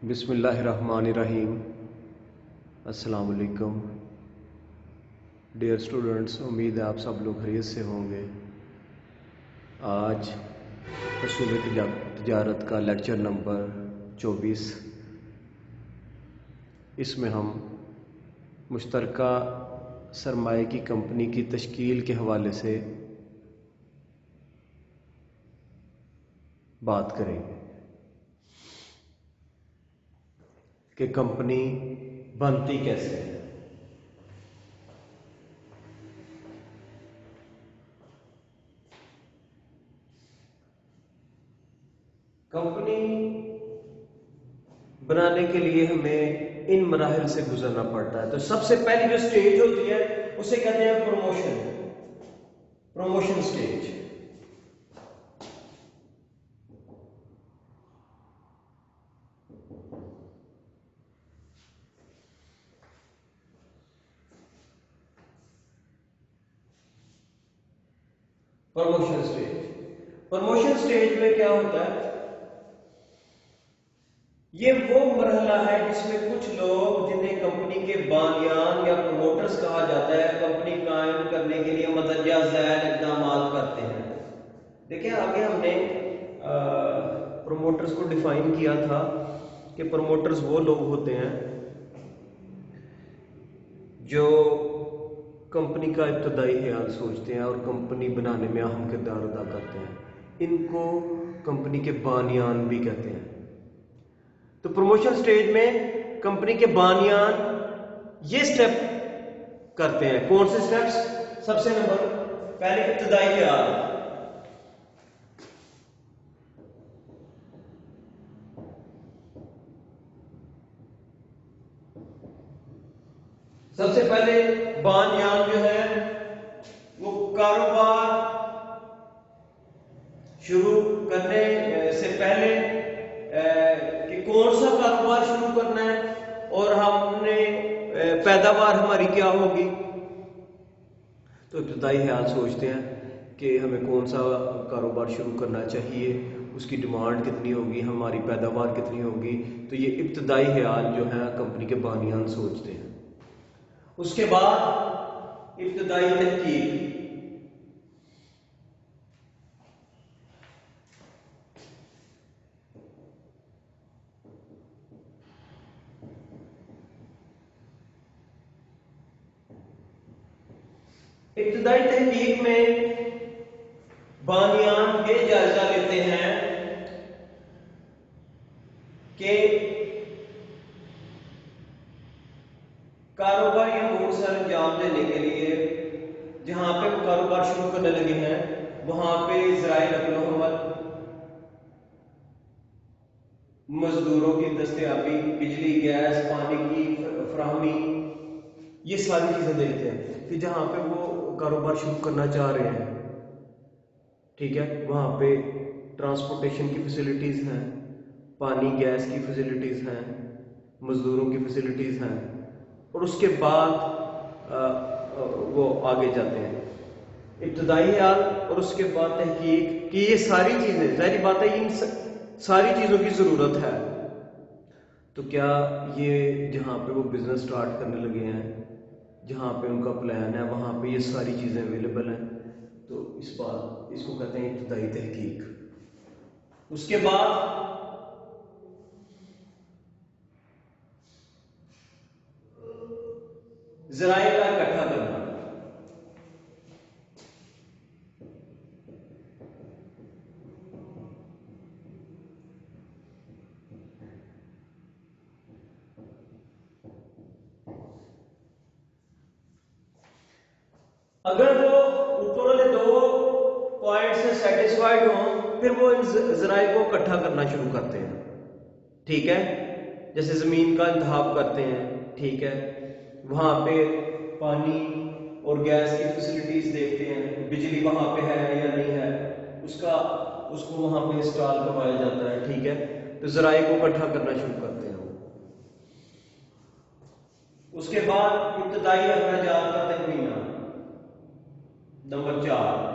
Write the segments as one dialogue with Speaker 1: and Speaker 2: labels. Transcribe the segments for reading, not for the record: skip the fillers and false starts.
Speaker 1: بسم اللہ الرحمن الرحیم۔ السلام علیکم ڈیئر اسٹوڈنٹس، امید ہے آپ سب لوگ خیریت سے ہوں گے۔ آج اصول تجارت کا لیکچر نمبر 24، اس میں ہم مشترکہ سرمایہ کی کمپنی کی تشکیل کے حوالے سے بات کریں گے کہ کمپنی بنتی کیسے ہے۔ کمپنی بنانے کے لیے ہمیں ان مراحل سے گزرنا پڑتا ہے۔ تو سب سے پہلی جو سٹیج ہوتی ہے اسے کہتے ہیں پروموشن سٹیج۔ پروموشن سٹیج میں کیا ہوتا ہے؟ یہ وہ مرحلہ ہے جس میں کچھ لوگ جنہیں کمپنی کے بانیان یا پروموٹرز کہا جاتا ہے، کمپنی قائم کرنے کے لیے مدرجہ ذیل اقدامات کرتے ہیں۔ دیکھیں آگے ہم نے پروموٹرز کو ڈیفائن کیا تھا کہ پروموٹرز وہ لوگ ہوتے ہیں جو کمپنی کا ابتدائی خیال سوچتے ہیں اور کمپنی بنانے میں اہم کردار ادا کرتے ہیں۔ ان کو کمپنی کے بانیان بھی کہتے ہیں۔ تو پروموشن سٹیج میں کمپنی کے بانیان یہ سٹیپ کرتے ہیں۔ کون سے سٹیپس؟ سب سے نمبر پہلے ابتدائی خیال۔ سب سے پہلے بانیان جو ہے وہ کاروبار شروع کرنے سے پہلے کہ کون سا کاروبار شروع کرنا ہے اور ہم نے پیداوار ہماری کیا ہوگی، تو ابتدائی خیال سوچتے ہیں کہ ہمیں کون سا کاروبار شروع کرنا چاہیے، اس کی ڈیمانڈ کتنی ہوگی، ہماری پیداوار کتنی ہوگی۔ تو یہ ابتدائی خیال جو ہے کمپنی کے بانیان سوچتے ہیں۔ اس کے بعد ابتدائی تحقیق۔ ابتدائی تحقیق میں بانیان یہ جائزہ لیتے ہیں کہ کاروبار یا امور سر انجام دینے کے لیے جہاں پہ وہ کاروبار شروع کرنے لگے ہیں وہاں پہ ذرائع نقل و حمل، مزدوروں کی دستیابی، بجلی، گیس، پانی کی فراہمی، یہ ساری چیزیں دیکھتے ہیں کہ جہاں پہ وہ کاروبار شروع کرنا چاہ رہے ہیں، ٹھیک ہے، وہاں پہ ٹرانسپورٹیشن کی فیسلٹیز ہیں، پانی گیس کی فیسلٹیز ہیں، مزدوروں کی فیسلٹیز ہیں، اور اس کے بعد وہ آگے جاتے ہیں۔ ابتدائی خیال اور اس کے بعد تحقیق کہ یہ ساری چیزیں، ظاہری بات ہے ان ساری چیزوں کی ضرورت ہے، تو کیا یہ جہاں پہ وہ بزنس سٹارٹ کرنے لگے ہیں، جہاں پہ ان کا پلان ہے، وہاں پہ یہ ساری چیزیں اویلیبل ہیں، تو اس کو کہتے ہیں ابتدائی تحقیق۔ اس کے بعد ذرائع کا اکٹھا کرنا۔ اگر وہ اوپر والے دو پوائنٹ سے سیٹسفائیڈ ہوں پھر وہ ان ذرائع کو اکٹھا کرنا شروع کرتے ہیں، ٹھیک ہے، جیسے زمین کا انتخاب کرتے ہیں، ٹھیک ہے، وہاں پہ پانی اور گیس کی فیسلٹیز دیکھتے ہیں، بجلی وہاں پہ ہے یا نہیں ہے، اس کو وہاں پہ انسٹال کروایا جاتا ہے، ٹھیک ہے، تو ذرائع کو اکٹھا کرنا شروع کرتے ہیں۔ اس کے بعد ابتدائی اخراجات کا تخمینہ، نمبر 4۔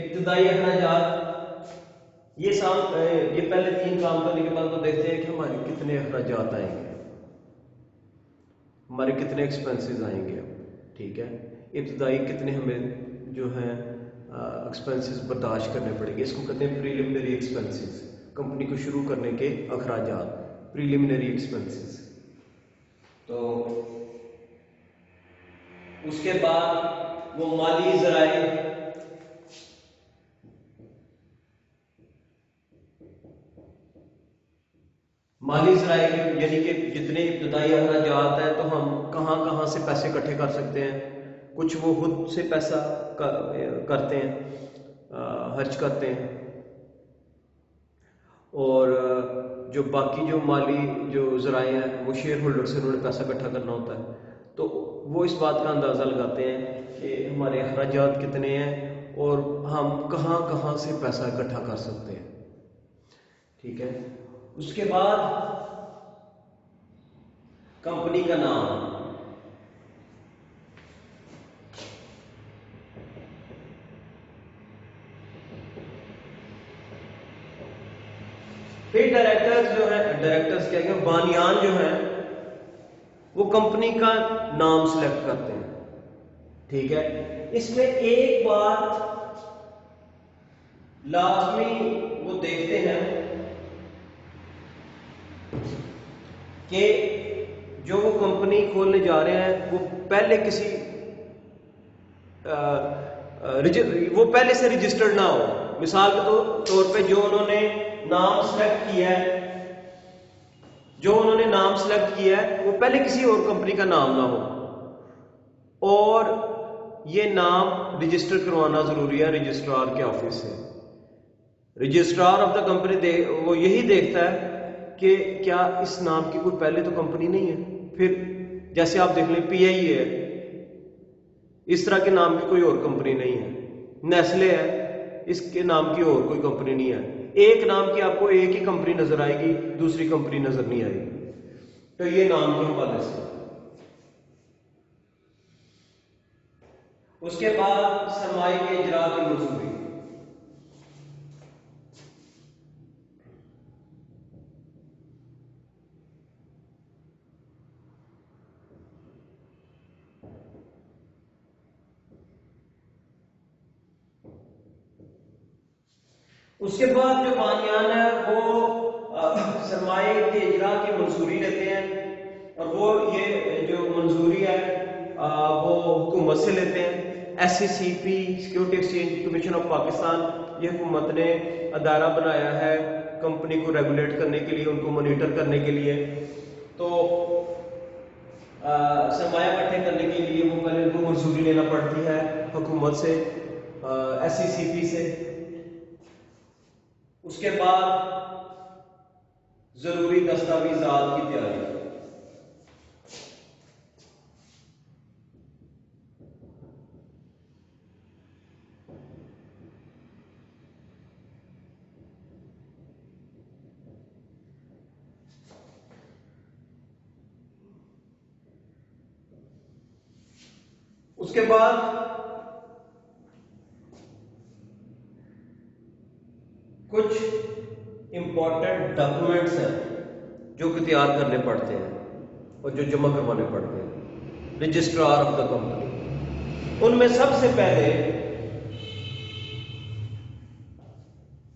Speaker 1: ابتدائی اخراجات، یہ پہلے 3 کام کرنے کے بعد وہ دیکھتے ہیں کہ ہمارے کتنے اخراجات آئیں گے، ہمارے کتنے ایکسپنسز آئیں گے. ٹھیک ہے، ابتدائی کتنے ہمیں جو ہیں ایکسپنسز برداشت کرنے پڑیں گے. اس کو کہتے ہیں پریلیمنری ایکسپنسز، کمپنی کو شروع کرنے کے اخراجات، پریلیمنری ایکسپنسز. تو اس کے بعد وہ مالی ذرائع، مالی ذرائع یعنی کہ جتنے ابتدائی اخراجات ہیں تو ہم کہاں کہاں سے پیسے اکٹھے کر سکتے ہیں. کچھ وہ خود سے پیسہ کرتے ہیں، خرچ کرتے ہیں، اور جو باقی جو مالی جو ذرائع ہیں وہ شیئر ہولڈر سے انہوں نے پیسہ اکٹھا کرنا ہوتا ہے. تو وہ اس بات کا اندازہ لگاتے ہیں کہ ہمارے اخراجات کتنے ہیں اور ہم کہاں کہاں سے پیسہ اکٹھا کر سکتے ہیں. ٹھیک ہے، اس کے بعد کمپنی کا نام. پھر ڈائریکٹرز جو ہیں، ڈائریکٹرز کیا کہ بانیان جو ہیں وہ کمپنی کا نام سلیکٹ کرتے ہیں. ٹھیک ہے، اس میں ایک بات لازمی وہ دیکھتے ہیں کہ جو وہ کمپنی کھولنے جا رہے ہیں وہ پہلے کسی وہ پہلے سے رجسٹرڈ نہ ہو. مثال کے طور پہ جو انہوں نے نام سلیکٹ کیا ہے وہ پہلے کسی اور کمپنی کا نام نہ ہو، اور یہ نام رجسٹر کروانا ضروری ہے رجسٹرار کے آفس سے. رجسٹرار آف دا کمپنی وہ یہی دیکھتا ہے کہ کیا اس نام کی کوئی پہلے تو کمپنی نہیں ہے. پھر جیسے آپ دیکھ لیں پی آئی ہے، اس طرح کے نام کی کوئی اور کمپنی نہیں ہے. نیسلے ہے، اس کے نام کی اور کوئی کمپنی نہیں ہے. ایک نام کی آپ کو ایک ہی کمپنی نظر آئے گی، دوسری کمپنی نظر نہیں آئے گی. تو یہ نام کے حوالے سے. اس کے بعد سرمایہ کے اجرا کی منظوری. اس کے بعد جو بانیان ہے وہ سرمایہ کے اجرا کی منظوری لیتے ہیں، اور وہ یہ جو منظوری ہے وہ حکومت سے لیتے ہیں. SECP security exchange commission of Pakistan, یہ حکومت نے ادارہ بنایا ہے کمپنی کو ریگولیٹ کرنے کے لیے، ان کو مانیٹر کرنے کے لیے. تو سرمایہ اکٹھے کرنے کے لیے وہ پہلے ان کو منظوری لینا پڑتی ہے حکومت سے، SECP سے. اس کے بعد ضروری دستاویزات کی تیاری. اس کے بعد کچھ امپورٹنٹ ڈاکومنٹس ہیں جو کہ تیار کرنے پڑتے ہیں اور جو جمع کروانے پڑتے ہیں رجسٹرار آف دا کمپنی. ان میں سب سے پہلے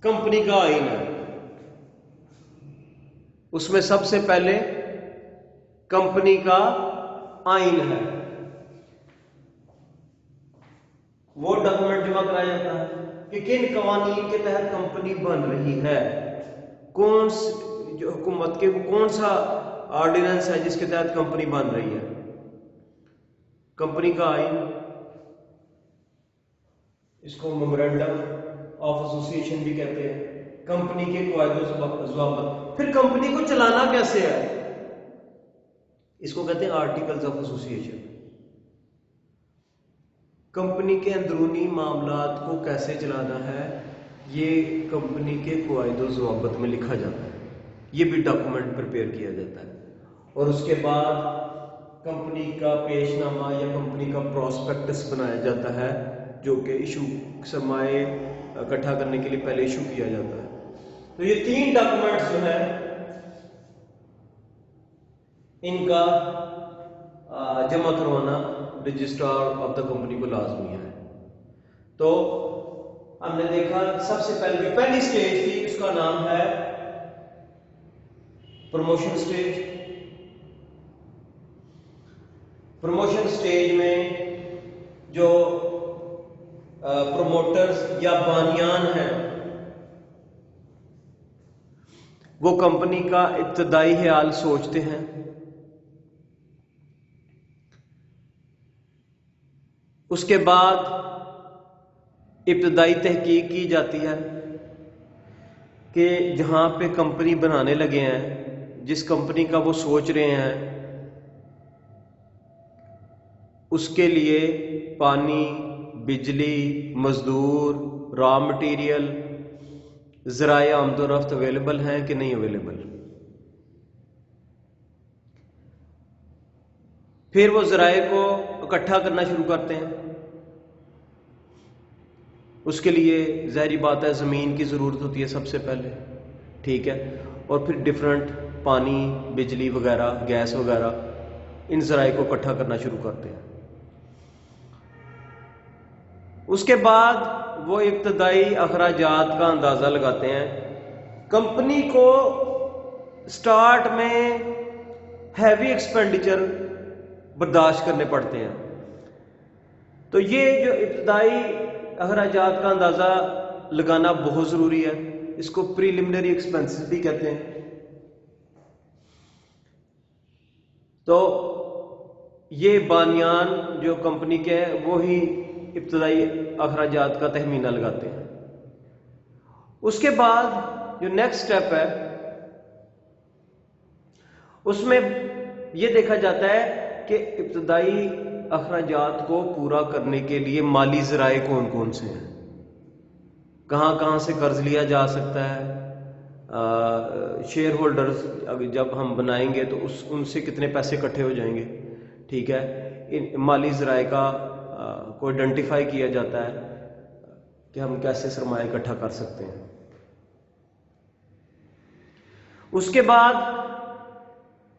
Speaker 1: کمپنی کا آئین ہے. اس میں سب سے پہلے کمپنی کا آئین ہے. وہ ڈاکومنٹ جمع کرایا جاتا ہے کہ کن قوانین کے تحت کمپنی بن رہی ہے، جو حکومت کے کون سا آرڈیننس ہے جس کے تحت کمپنی بن رہی ہے. کمپنی کا آئین، اس کو میمورینڈم آف ایسوسیشن بھی کہتے ہیں. کمپنی کے قواعد و ضوابط. پھر کمپنی کو چلانا کیسے ہے، اس کو کہتے ہیں آرٹیکلز آف ایسوسیشن. کمپنی کے اندرونی معاملات کو کیسے چلانا ہے یہ کمپنی کے قواعد و ضوابط میں لکھا جاتا ہے. یہ بھی ڈاکومنٹ پریپیئر کیا جاتا ہے. اور اس کے بعد کمپنی کا پیش نامہ یا کمپنی کا پراسپیکٹس بنایا جاتا ہے جو کہ ایشو سرمایہ اکٹھا کرنے کے لیے پہلے ایشو کیا جاتا ہے. تو یہ 3 ڈاکومنٹس جو ہے ان کا جمع کروانا رجسٹرار آف دا کمپنی کو لازمی ہے. تو ہم نے دیکھا سب سے پہلی سٹیج تھی، اس کا نام ہے پروموشن سٹیج. پروموشن سٹیج میں جو پروموٹرز یا بانیان ہیں وہ کمپنی کا ابتدائی حال سوچتے ہیں. اس کے بعد ابتدائی تحقیق کی جاتی ہے کہ جہاں پہ کمپنی بنانے لگے ہیں، جس کمپنی کا وہ سوچ رہے ہیں، اس کے لیے پانی، بجلی، مزدور، را مٹیریل، ذرائع آمد و رفت اویلیبل ہیں کہ نہیں اویلیبل. پھر وہ ذرائع کو اکٹھا کرنا شروع کرتے ہیں. اس کے لیے ظاہری بات ہے زمین کی ضرورت ہوتی ہے سب سے پہلے، ٹھیک ہے، اور پھر ڈفرنٹ پانی، بجلی وغیرہ، گیس وغیرہ، ان ذرائع کو اکٹھا کرنا شروع کرتے ہیں. اس کے بعد وہ ابتدائی اخراجات کا اندازہ لگاتے ہیں. کمپنی کو سٹارٹ میں ہیوی ایکسپینڈیچر برداشت کرنے پڑتے ہیں. تو یہ جو ابتدائی اخراجات کا اندازہ لگانا بہت ضروری ہے. اس کو پریلیمنری ایکسپینسز بھی کہتے ہیں. تو یہ بانیان جو کمپنی کے ہیں وہی ابتدائی اخراجات کا تخمینہ لگاتے ہیں. اس کے بعد جو نیکسٹ سٹیپ ہے اس میں یہ دیکھا جاتا ہے کہ ابتدائی اخراجات کو پورا کرنے کے لیے مالی ذرائع کون کون سے ہیں، کہاں کہاں سے قرض لیا جا سکتا ہے، شیئر ہولڈرز جب ہم بنائیں گے تو ان سے کتنے پیسے اکٹھے ہو جائیں گے، ٹھیک ہے. مالی ذرائع کا کو آئیڈینٹیفائی کیا جاتا ہے کہ ہم کیسے سرمایہ اکٹھا کر سکتے ہیں. اس کے بعد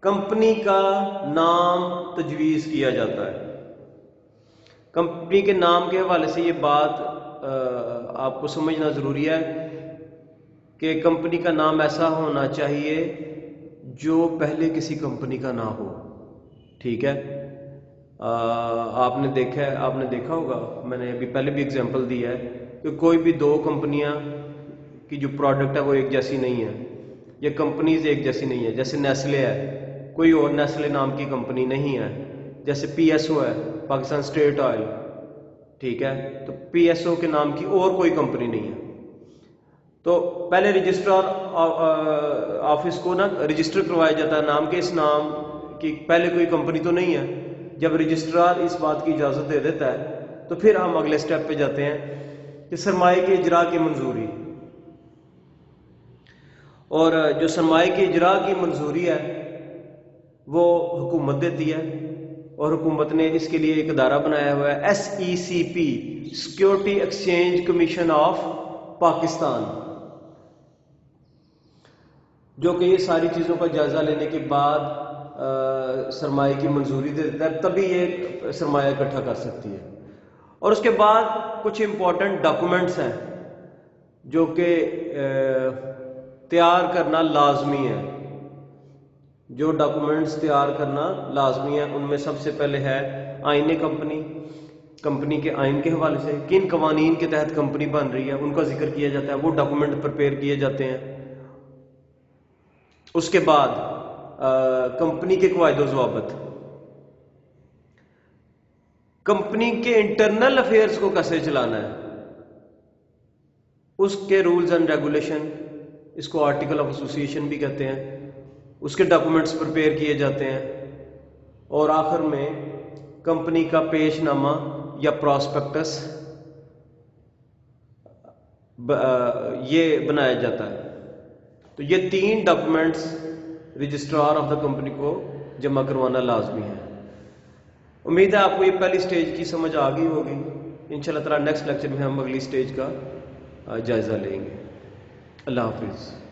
Speaker 1: کمپنی کا نام تجویز کیا جاتا ہے. کمپنی کے نام کے حوالے سے یہ بات آپ کو سمجھنا ضروری ہے کہ کمپنی کا نام ایسا ہونا چاہیے جو پہلے کسی کمپنی کا نہ ہو، ٹھیک ہے. آپ نے دیکھا ہوگا، میں نے ابھی پہلے بھی اگزامپل دی ہے کہ کوئی بھی 2 کمپنیاں کی جو پروڈکٹ ہے وہ ایک جیسی نہیں ہے، یا کمپنیز ایک جیسی نہیں ہے. جیسے نیسلے ہے، کوئی اور نیسلے نام کی کمپنی نہیں ہے. جیسے پی ایس او ہے، پاکستان اسٹیٹ آئل، ٹھیک ہے، تو پی ایس او کے نام کی اور کوئی کمپنی نہیں ہے. تو پہلے رجسٹرار آفس کو رجسٹر کروایا جاتا ہے نام کے، اس نام کی پہلے کوئی کمپنی تو نہیں ہے. جب رجسٹرار اس بات کی اجازت دے دیتا ہے تو پھر ہم اگلے سٹیپ پہ جاتے ہیں کہ سرمایہ کے اجراء کی منظوری. اور جو سرمایہ کی اجراء کی منظوری ہے وہ حکومت دیتی ہے، اور حکومت نے اس کے لیے ایک ادارہ بنایا ہوا ہے SECP، security exchange commission of Pakistan, جو کہ یہ ساری چیزوں کا جائزہ لینے کے بعد سرمایہ کی منظوری دے دیتا ہے، تبھی یہ سرمایہ اکٹھا کر سکتی ہے. اور اس کے بعد کچھ امپورٹنٹ ڈاکومنٹس ہیں جو کہ تیار کرنا لازمی ہے. جو ڈاکومنٹس تیار کرنا لازمی ہے ان میں سب سے پہلے ہے آئین کمپنی. کمپنی کے آئین کے حوالے سے کن قوانین کے تحت کمپنی بن رہی ہے ان کا ذکر کیا جاتا ہے، وہ ڈاکومنٹ پریپیئر کیے جاتے ہیں. اس کے بعد کمپنی کے قواعد و ضوابط، کمپنی کے انٹرنل افیئرز کو کیسے چلانا ہے، اس کے رولز اینڈ ریگولیشن، اس کو آرٹیکل آف ایسوسیشن بھی کہتے ہیں، اس کے ڈاکومنٹس پریپیئر کیے جاتے ہیں. اور آخر میں کمپنی کا پیش نامہ یا پراسپیکٹس یہ بنایا جاتا ہے. تو یہ 3 documents registrar of the company کو جمع کروانا لازمی ہے. امید ہے آپ کو یہ پہلی سٹیج کی سمجھ آ گئی ہوگی. انشاءاللہ تعالی نیکسٹ لیکچر میں ہم اگلی سٹیج کا جائزہ لیں گے. اللہ حافظ.